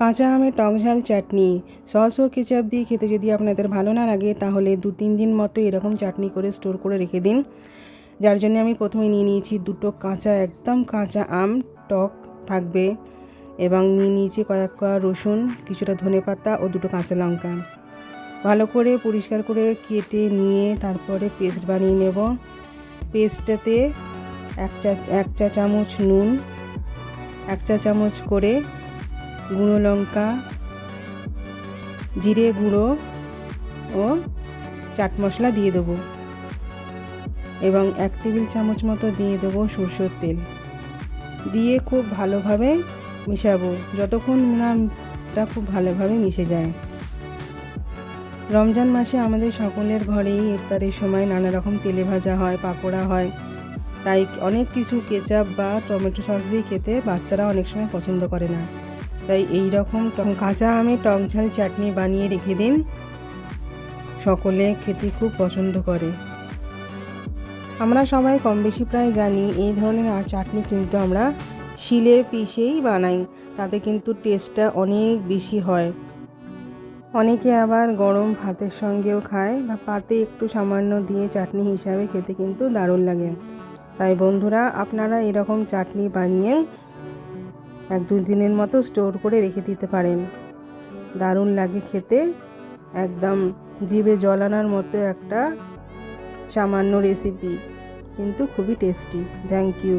কাঁচা আমের টকঝাল চাটনি সস ও কেচাপ দিয়ে খেতে যদি আপনাদের ভালো না লাগে তাহলে 2-3 দিন মতো এরকম চাটনি করে স্টোর করে রেখে দিন। যার জন্য আমি প্রথমে নিয়ে নিয়েছি দুটো একদম কাঁচা আম, টক থাকবে, এবং নিয়ে নিয়েছি কয়েক কোয়া রসুন, কিছুটা ধনেপাতা ও দুটো কাঁচা লঙ্কা। ভালো করে পরিষ্কার করে কেটে নিয়ে তারপরে পেস্ট বানিয়ে নেব। পেস্টটাতে এক চা চামচ নুন, 1 চা চামচ করে গুঁড়ো লঙ্কা, জিরে গুঁড়ো ও চাট মশলা দিয়ে দেবো, এবং 1 টেবিল চামচ মতো দিয়ে দেবো সরষের তেল। দিয়ে খুব ভালোভাবে মিশাবো যতক্ষণ না এটা খুব ভালোভাবে মিশে যায়। রমজান মাসে আমাদের সকলের ঘরেই ইফতারের সময় নানা রকম তেলে ভাজা হয়, পাকোড়া হয়, তাই অনেক কিছু কেচাপ বা টমেটো সস দিয়ে খেতে বাচ্চারা অনেক সময় পছন্দ করে না। তাই এই রকম কাঁচা আমের টকঝাল চাটনি বানিয়ে রেখে দিন, সকলে খেতে খুব পছন্দ করে। আমরা সবাই কম বেশি প্রায় জানি এই ধরনের চাটনি কিন্তু আমরা শিলে পিষেই বানাই, তাতে কিন্তু টেস্টটা অনেক বেশি হয়। অনেকে আবার গরম ভাতের সঙ্গেও খায় বা পাতে একটু সামান্য দিয়ে চাটনি হিসাবে খেতে কিন্তু দারুণ লাগে। তাই বন্ধুরা, আপনারা এরকম চাটনি বানিয়ে 1-2 দিনের মতো স্টোর করে রেখে দিতে পারেন। দারুণ লাগে খেতে, একদম জিভে জল আনার মতো একটা সামান্য রেসিপি, কিন্তু খুবই টেস্টি। Thank you.